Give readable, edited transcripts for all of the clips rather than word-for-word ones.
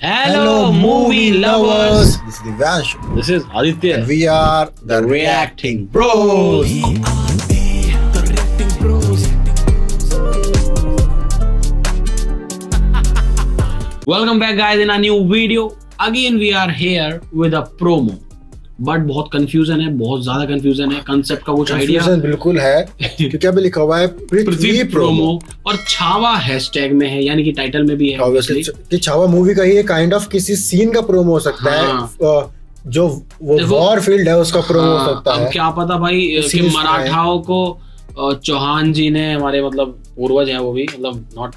Hello, movie lovers. This is Divyansh. This is Aditya. And we are the Reacting Bros. Welcome back, guys, in a new video. Again, we are here with a promo. But बहुत confusion है, बहुत ज्यादा confusion है, concept का कुछ idea बिल्कुल है क्योंकि अभी लिखा हुआ है पृथ्वी प्रोमो और छावा हैशटैग में है, यानी कि टाइटल में भी है ऑब्वियसली कि छावा मूवी का ही काइंड ऑफ किसी सीन का प्रोमो हो सकता है, जो वो वॉर फील्ड है उसका प्रोमो हो सकता है। अब क्या पता भाई कि मराठाओं को चौहान जी ने, हमारे मतलब पूर्वज हैं वो भी, मतलब नॉट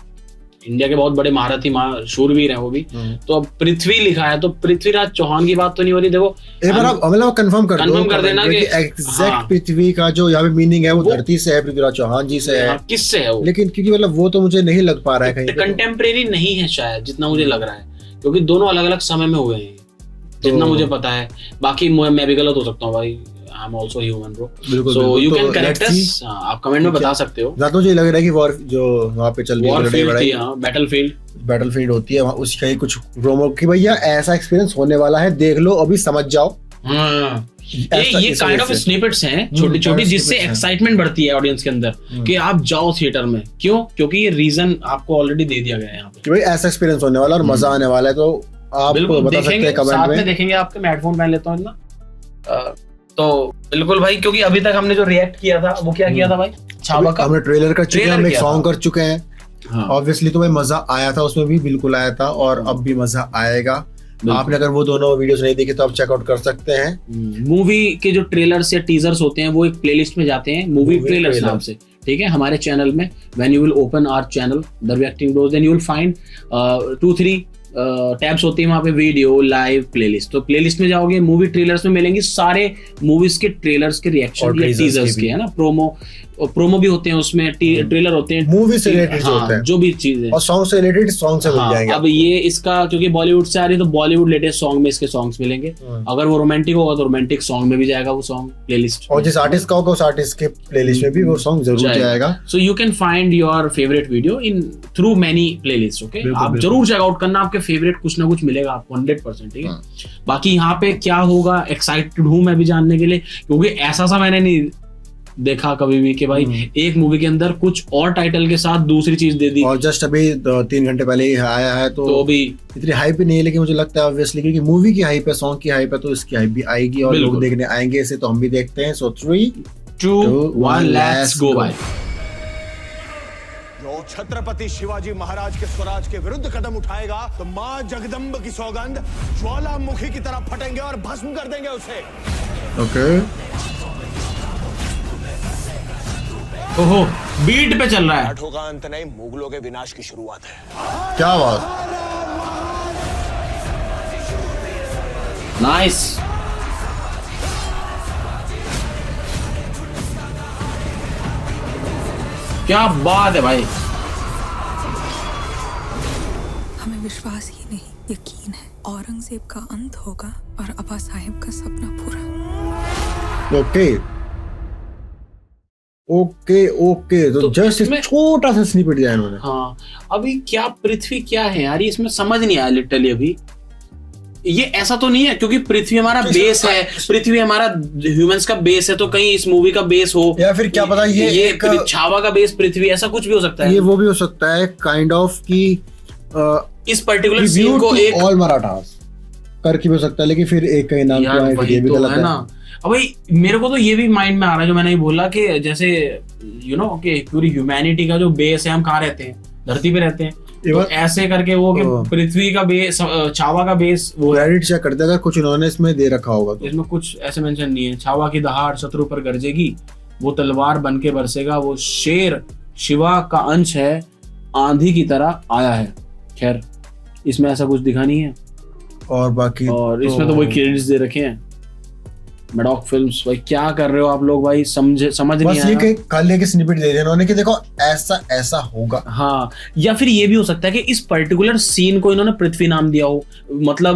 इंडिया के बहुत बड़े महारथी शूरवीर हैं वो भी, तो अब पृथ्वी लिखा है तो पृथ्वीराज चौहान की बात तो नहीं हो रही। देखो एक बार आप मतलब कंफर्म कर देना कि एग्जैक्ट पृथ्वी का जो यहाँ पे मीनिंग है वो धरती से है, पृथ्वीराज चौहान जी से है, किससे है वो, लेकिन क्योंकि मतलब वो तो मुझे नहीं लग पा रहा है कहीं कंटेम्प्रेरी नहीं है शायद, जितना मुझे लग रहा है, क्योंकि दोनों अलग अलग समय में हुए हैं जितना मुझे पता है। बाकी मैं भी गलत हो सकता हूँ भाई, I am also human bro, so you can correct us, आप कमेंट में बता सकते हो। ज्यादा मुझे लग रहा है कि वॉर जो वहाँ पे चल रही है, बैटलफील्ड होती है, वहाँ उसका ही कुछ प्रोमो की भैया ऐसा एक्सपीरियंस होने वाला है, देख लो अभी समझ जाओ। ये काइंड ऑफ स्निपेट्स हैं छोटी छोटी, जिससे एक्साइटमेंट बढ़ती है ऑडियंस के अंदर कि आप जाओ थिएटर में। क्यों? क्योंकि ये रीजन आपको ऑलरेडी दे दिया गया है यहाँ पे कि भाई ऐसा एक्सपीरियंस होने वाला और मजा आने वाला है, तो आप बता सकते हैं कमेंट में। देखेंगे आपके, मैं हेडफोन पहन लेता हूँ ना, तो बिल्कुल भाई, क्योंकि अभी तक हमने जो रिएक्ट किया था वो क्या किया था भाई, छावा का हमने ट्रेलर कर चुके हैं, हम एक सॉन्ग कर चुके हैं ऑब्वियसली, तो भाई मजा आया था उसमें भी, बिल्कुल आया था और अब भी मजा आएगा। आपने अगर वो दोनों वीडियोस नहीं देखे तो आप चेकआउट कर सकते हैं। मूवी के जो ट्रेलर्स या टीजर्स होते हैं वो एक प्लेलिस्ट में जाते हैं, मूवी ट्रेलर्स नाम से, ठीक है, हमारे चैनल में। When you will open our channel the reacting bros, then you will find 2-3 tabs होती है वहां पे, वीडियो, लाइव, प्लेलिस्ट। तो प्लेलिस्ट में जाओगे, मूवी ट्रेलर्स में मिलेंगे सारे मूवीज के ट्रेलर्स के रिएक्शन या टीजर्स के, है ना, प्रोमो भी होते हैं उसमें, ट्रेलर होते हैं, मूवी से रिलेटेड होते हैं, जो भी चीज है, और सॉन्ग से रिलेटेड सॉन्ग से मिल जाएंगे। अब ये इसका क्योंकि बॉलीवुड से आ रही है तो बॉलीवुड लेटेस्ट सॉन्ग में इसके सॉन्ग्स मिलेंगे। अगर वो रोमांटिक होगा तो रोमांटिक सॉन्ग में भी जाएगा वो सॉन्ग प्लेलिस्ट, और जिस आर्टिस्ट का होगा उस आर्टिस्ट के प्लेलिस्ट में भी वो सॉन्ग जरूर जाएगा। So you can find your favourite video in through many playlist. Okay, आप जरूर चेकआउट करना, आपके फेवरेट कुछ ना कुछ मिलेगा आपको 100%, ठीक है। बाकी यहाँ पे क्या होगा, एक्साइटेड हूँ मैं भी जानने के लिए, क्योंकि ऐसा सा मैंने नहीं देखा कभी भी कि भाई एक मूवी के अंदर कुछ और टाइटल के साथ दूसरी चीज दे दी, और जस्ट अभी 3 घंटे पहले ही आया है, तो अभी इतनी हाइप भी नहीं है, लेकिन मुझे लगता है ऑब्वियसली क्योंकि मूवी की हाइप है, सॉन्ग की हाइप है, तो इसकी हाइप भी आएगी और लोग देखने आएंगे इसे, तो हम भी देखते हैं। सो 3, 2, 1 लेट्स गो भाई। जो छत्रपति शिवाजी महाराज के स्वराज के विरुद्ध कदम उठाएगा तो मां जगदम्ब की सौगंध ज्वालामुखी की तरह फटेंगे और भस्म कर देंगे उसे। ओके, ओहो, बीट पे चल रहा है। मराठों का अंत नहीं, मुगलों के विनाश की शुरुआत है। क्या बात, नाइस। क्या बात है भाई, हमें विश्वास ही नहीं, यकीन है औरंगजेब का अंत होगा और अब्बा साहिब का सपना पूरा। ओके, तो जस्ट छोटा सा स्निपेट दिया इन्होंने। हाँ, अभी क्या पृथ्वी क्या है यार, इसमें समझ नहीं आया लिटरली। अभी ये ऐसा तो नहीं है क्योंकि पृथ्वी हमारा बेस है, पृथ्वी हमारा ह्यूमंस का बेस है, तो कहीं इस मूवी का बेस हो, या फिर क्या पता ये छावा का बेस पृथ्वी, ऐसा कुछ भी हो सकता है। ये वो भी हो सकता है काइंड ऑफ कि इस पर्टिकुलर सीन को एक ऑल मराठास करके भी हो सकता है, लेकिन फिर एक कहीं नाम ये भी गलत है ना। अब भाई मेरे को तो ये भी माइंड में आ रहा है, जो मैंने बोला कि जैसे यू नो कि पूरी ह्यूमैनिटी का जो बेस है, हम कहाँ रहते हैं, धरती पे रहते हैं, तो ऐसे करके वो कि पृथ्वी का बेस, छावा का बेस, वो क्रेडिट चेक करते हैं कुछ इन्होंने इसमें दे रखा होगा, तो इसमें कुछ ऐसे मेंशन नहीं है। छावा की दहाड़ शत्रु पर गरजेगी, वो तलवार बन के बरसेगा, वो शेर शिवा का अंश है, आंधी की तरह आया है। खैर इसमें ऐसा कुछ दिखा नहीं है, और बाकी और इसमें तो वही क्रेडिट्स दे रखे हैं, मैडॉक फिल्म्स। भाई क्या कर रहे हो आप लोग भाई, समझ नहीं आया। बस ये खाली एक स्निपेट दे दिया उन्होंने कि देखो ऐसा होगा। हाँ, या फिर ये भी हो सकता है कि इस पर्टिकुलर सीन को इन्होंने पृथ्वी नाम दिया हो, मतलब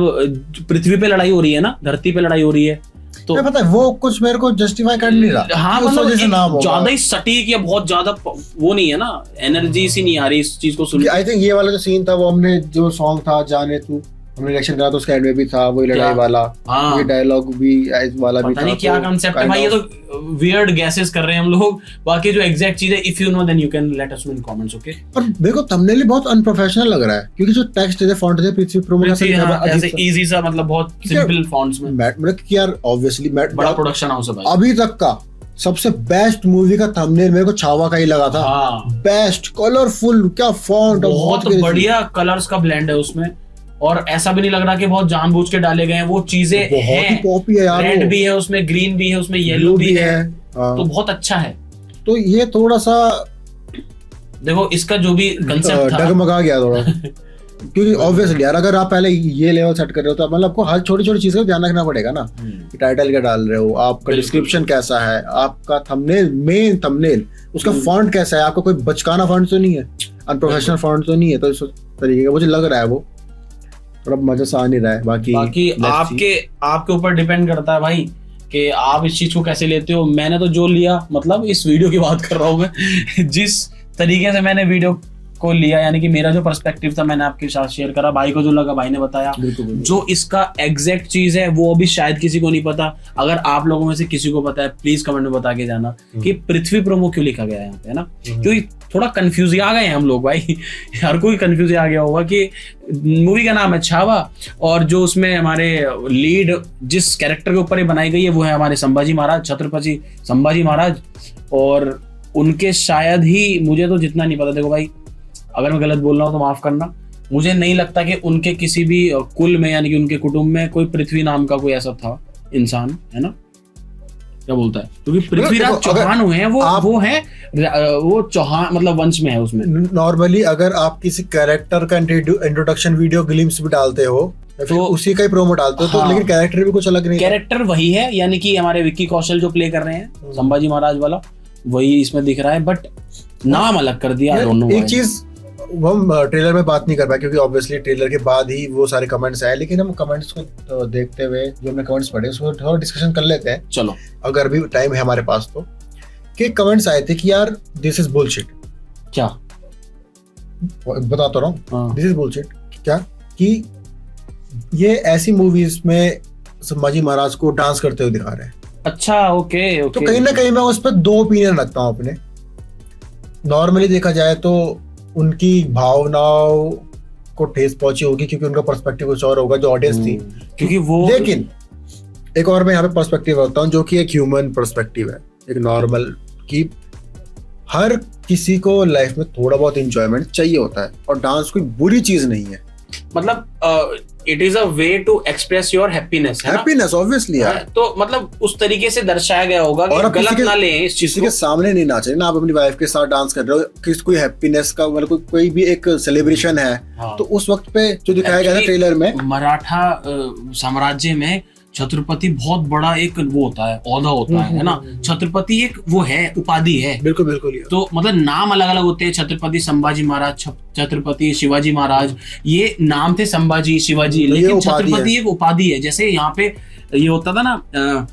पृथ्वी पे लड़ाई हो रही है ना, धरती पे लड़ाई हो रही है, तो पता है वो कुछ मेरे को जस्टिफाई कर नहीं रहा। हाँ, मतलब ज्यादा ही सटीक या बहुत ज्यादा वो नहीं है ना, एनर्जी सी नहीं आ रही इस चीज को सुन। आई थिंक ये वाला जो सीन था वो हमने जो सॉन्ग था जाने तू हमने रिएक्शन करा तो उसका एंड में भी था वही लड़ाई वाला, ये डायलॉग भी वाला भी था। पता नहीं क्या कांसेप्ट है भाई, ये तो वियर्ड गैसेस कर रहे हैं हम लोग। बाकी जो एग्जैक्ट चीज है, if you know then you can let us know in comments, okay. और देखो थंबनेल बहुत अनप्रोफेशनल लग रहा है क्योंकि जो टेक्स्ट है फॉन्ट है पृथ्वी प्रोमो का ऐसे इजी सा, मतलब बहुत सिंपल फॉन्ट्स में। मतलब कि यार ऑब्वियसली बड़ा प्रोडक्शन हाउस है भाई। अभी तक का सबसे बेस्ट मूवी का थंबनेल मेरे को छावा का ही लगा था। बेस्ट कलरफुल, क्या फॉन्ट, बहुत बढ़िया कलर्स का ब्लेंड है उसमें, और ऐसा भी नहीं लग रहा कि बहुत जानबूझ के डाले गए हैं। वो चीजें बहुत ही पॉपी है यार, रेड भी है उसमें, ग्रीन भी है उसमें, येलो भी है, तो बहुत अच्छा है। तो ये थोड़ा सा देखो इसका जो भी कंसेप्ट था डगमगा गया थोड़ा क्योंकि ऑब्वियसली यार अगर आप पहले ये लेवल सेट कर रहे हो तो मतलब आपको हर छोटी छोटी चीज का ध्यान रखना पड़ेगा ना, कि टाइटल क्या डाल रहे हो, आपका डिस्क्रिप्शन कैसा है, आपका थंबनेल, मेन थंबनेल उसका फॉन्ट कैसा है, आपका कोई बचकाना फॉन्ट तो नहीं है, अनप्रोफेशनल फॉन्ट तो नहीं है। तो इस तरीके का मुझे लग रहा है वो थोड़ा मजा सा आ नहीं रहा है। बाकी आपके ऊपर डिपेंड करता है भाई कि आप इस चीज को कैसे लेते हो। मैंने तो जो लिया, मतलब इस वीडियो की बात कर रहा हूँ मैं, जिस तरीके से मैंने वीडियो को लिया, यानी कि मेरा जो पर्सपेक्टिव था मैंने आपके साथ शेयर करा, भाई को जो लगा भाई ने बताया। जो इसका एग्जैक्ट चीज है वो अभी शायद किसी को नहीं पता। अगर आप लोगों में से किसी को पता है प्लीज कमेंट में बता के जाना कि पृथ्वी प्रोमो क्यों लिखा गया है यहाँ पे, है ना। क्योंकि थोड़ा कंफ्यूज आ गए हैं हम लोग भाई, हर कोई कंफ्यूज आ गया होगा कि मूवी का नाम है छावा, और जो उसमें हमारे लीड जिस कैरेक्टर के ऊपर ये बनाई गई है वो है हमारे संभाजी महाराज, छत्रपति संभाजी महाराज। और उनके शायद ही, मुझे तो जितना नहीं पता, देखो भाई अगर मैं गलत बोल रहा हूँ तो माफ करना, मुझे नहीं लगता कि उनके किसी भी कुल में यानी कि उनके कुटुंब में कोई पृथ्वी नाम का कोई ऐसा था इंसान, है ना, क्या बोलता है, क्योंकि पृथ्वीराज चौहान हुए हैं वो चौहान मतलब वंश में है उसमें। नॉर्मली अगर आप किसी कैरेक्टर का इंट्रोडक्शन वीडियो ग्लिम्स भी डालते हो तो उसी का ही प्रोमो डालते हो, तो लेकिन कैरेक्टर भी कुछ अलग नहीं, कैरेक्टर वही है, यानी कि हमारे विक्की कौशल जो प्ले कर रहे हैं संभाजी महाराज वाला, वही इसमें दिख रहा है, बट नाम अलग कर दिया दोनों। एक चीज हम ट्रेलर में बात नहीं कर पाए क्योंकि ऑब्वियसली ट्रेलर के बाद ही वो सारे कमेंट्स आए, लेकिन हम कमेंट्स को देखते हुए जो हमने कमेंट्स पढ़े उसको थोड़ा डिस्कशन कर लेते हैं, चलो अगर भी टाइम है हमारे पास तो। कि कमेंट्स आए थे कि यार दिस इज बुलशिट। क्या बताता रहा हूँ, दिस इज बुलशिट क्या, कि ये ऐसी मूवीज में संभाजी महाराज को डांस करते हुए दिखा रहे हैं। अच्छा ओके। तो कहीं ना कहीं मैं उस पर दो ओपिनियन रखता हूँ अपने। नॉर्मली देखा जाए तो उनकी भावनाओं को ठेस पहुंची होगी क्योंकि उनका पर्सपेक्टिव कुछ और होगा जो ऑडियंस थी, क्योंकि वो, लेकिन एक और मैं यहाँ पे पर्सपेक्टिव होता हूँ जो कि एक ह्यूमन पर्सपेक्टिव है, एक नॉर्मल, कि हर किसी को लाइफ में थोड़ा बहुत एंजॉयमेंट चाहिए होता है और डांस कोई बुरी चीज नहीं है। मतलब it is a way to express your happiness, happiness obviously है। तो मतलब उस तरीके से दर्शाया गया होगा कि गलत ना लें इस चीज के सामने नहीं नाचे ना, आप अपनी वाइफ के साथ डांस कर रहे हो, किस कोई हैप्पीनेस का मतलब कोई भी एक सेलिब्रेशन है, तो उस वक्त पे जो दिखाया गया था ट्रेलर में, मराठा साम्राज्य में छत्रपति बहुत बड़ा एक वो होता है, औहदा होता है ना। छत्रपति एक वो है, उपाधि है। बिल्कुल बिल्कुल। तो मतलब नाम अलग अलग होते हैं, छत्रपति संभाजी महाराज, छत्रपति शिवाजी महाराज, ये नाम थे संभाजी शिवाजी, लेकिन छत्रपति एक उपाधि है। जैसे यहाँ पे ये होता था ना,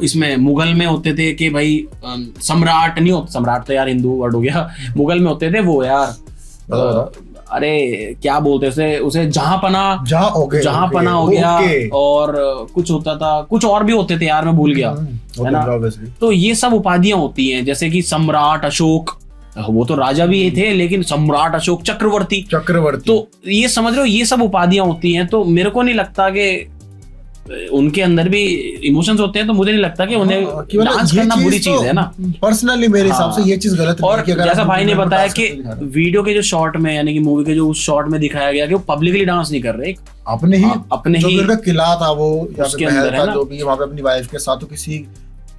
इसमें मुगल में होते थे कि भाई सम्राट नहीं होता, सम्राट तो यार हिंदू वर्ड हो गया, मुगल में होते थे वो यार अरे क्या बोलते उसे जहांपना हो गया, और कुछ होता था, कुछ और भी होते थे यार, मैं भूल गया, है ना। तो ये सब उपाधियां होती हैं, जैसे कि सम्राट अशोक, वो तो राजा भी थे, लेकिन सम्राट अशोक, चक्रवर्ती, तो ये समझ रहे हो, ये सब उपाधियां होती हैं। तो मेरे को नहीं लगता कि उनके अंदर भी इमोशंस होते हैं, तो मुझे नहीं लगता कि उन्हें डांस करना बुरी चीज है ना। पर्सनली मेरे हिसाब से ये चीज गलत है। और जैसा भाई ने बताया कि वीडियो के जो शॉर्ट में, यानी कि मूवी के जो उस शॉर्ट में दिखाया गया कि वो पब्लिकली डांस नहीं कर रहे, अपने ही उनका किला था वो, उसके अंदर है ना, जो भी वहां पे अपनी वाइफ के साथ, तो किसी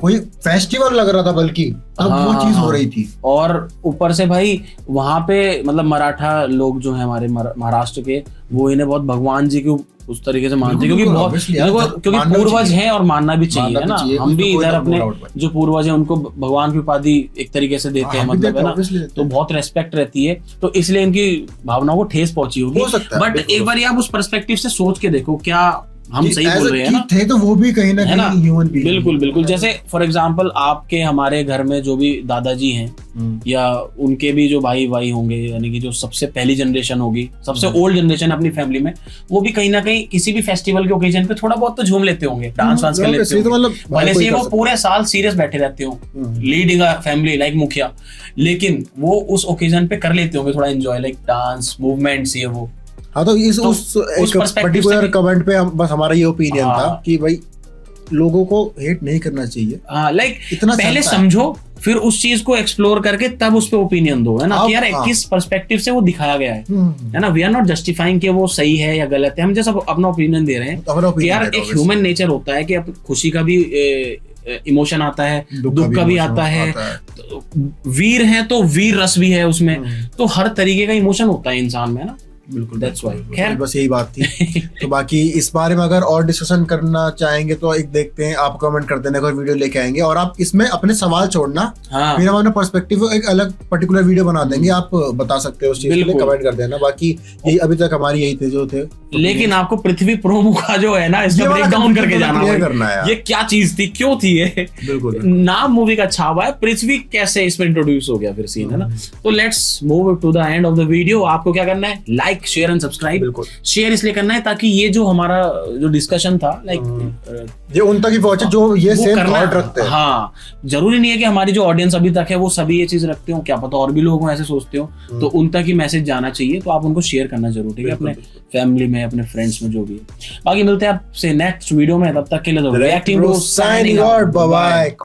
कोई फेस्टिवल लग रहा था, बल्कि वो चीज हो रही थी। और ऊपर से भाई वहां पे मतलब मराठा लोग जो है हमारे महाराष्ट्र के, वो इन्हें बहुत भगवान जी के उस तरीके से मानते हैं, क्योंकि पूर्वज हैं और मानना भी चाहिए, है ना। हम भी इधर अपने जो पूर्वज हैं उनको भगवान की उपाधि एक तरीके से देते हैं, मतलब है ना, तो बहुत रेस्पेक्ट रहती है, तो इसलिए इनकी भावनाओं को ठेस पहुंची होगी। बट एक बार आप उस पर्सपेक्टिव से सोच के देखो, क्या हम सही बोल रहे हैं ना, थे तो वो भी कहीं ना कहीं ह्यूमन बीइंग। बिल्कुल बिल्कुल। जैसे फॉर एग्जांपल आपके हमारे घर में जो भी दादाजी हैं या उनके भी जो भाई भाई होंगे, यानी कि जो सबसे पहली जनरेशन होगी, सबसे ओल्ड जनरेशन अपनी फैमिली में, वो भी कहीं ना कहीं किसी भी फेस्टिवल के ओकेजन पे थोड़ा बहुत तो झूम लेते होंगे, डांस वांस कर लेते होंगे, भले से वो पूरे साल सीरियस बैठे रहते हो, लीडिंग अ फैमिली लाइक मुखिया, लेकिन वो उस ओकेजन पे कर लेते होंगे थोड़ा एंजॉय, लाइक डांस मूवमेंट्स ये वो। हाँ, तो उस पर्टिकुलर कमेंट पे बस हमारा ये ओपिनियन था कि भाई लोगों को हेट नहीं करना चाहिए। लाइक इतना पहले समझो, फिर उस चीज को एक्सप्लोर करके तब उस पे ओपिनियन दो, है ना, कि यार किस पर्सपेक्टिव से वो दिखाया गया है ना। वी आर नॉट जस्टिफाइंग कि वो सही है या गलत है, हम जैसा अपना ओपिनियन दे रहे हैं कि यार एक ह्यूमन नेचर होता है कि खुशी का भी इमोशन आता है, दुख का भी आता है, वीर है तो वीर रस भी है उसमें, तो हर तरीके का इमोशन होता है इंसान में, ना। बिल्कुल, दैट्स व्हाई। खैर बस यही बात थी। तो बाकी इस बारे में अगर और डिस्कशन करना चाहेंगे तो एक देखते हैं, आप कमेंट कर देना, कोई वीडियो लेके आएंगे और आप इसमें अपने सवाल छोड़ना, फिर हम अपना पर्सपेक्टिव एक अलग पर्टिकुलर वीडियो बना देंगे, आप बता सकते हो उस चीज के लिए, कमेंट कर देना। बाकी यही अभी तक हमारी यही थे जो थे। लेकिन आपको पृथ्वी प्रोमो का जो है ना, इसमें ब्रेक डाउन करके जाना है, ये क्या चीज थी, क्यों थी ये। बिल्कुल, नाम मूवी का अच्छा हुआ है, पृथ्वी कैसे इसमें इंट्रोड्यूस हो गया फिर सीन, है ना। तो let's move to the end of the video. आपको क्या करना है, like share and subscribe. Share इसलिए करना है ताकि ये जो हमारा जो डिस्कशन था, लाइक ये उन तक ही पहुंचे जो ये सेम थॉट रखते हैं। हाँ, जरूरी नहीं है कि हमारी जो ऑडियंस अभी तक है वो सभी ये चीज रखते हो, क्या पता और भी लोग ऐसे सोचते हो, तो उन तक ही मैसेज जाना चाहिए, तो आप उनको शेयर करना जरूर, ठीक है, अपने फैमिली में, अपने फ्रेंड्स में, जो भी है। बाकी मिलते हैं आपसे नेक्स्ट वीडियो में, तब तक के लिए reacting bros signing out, bye bye.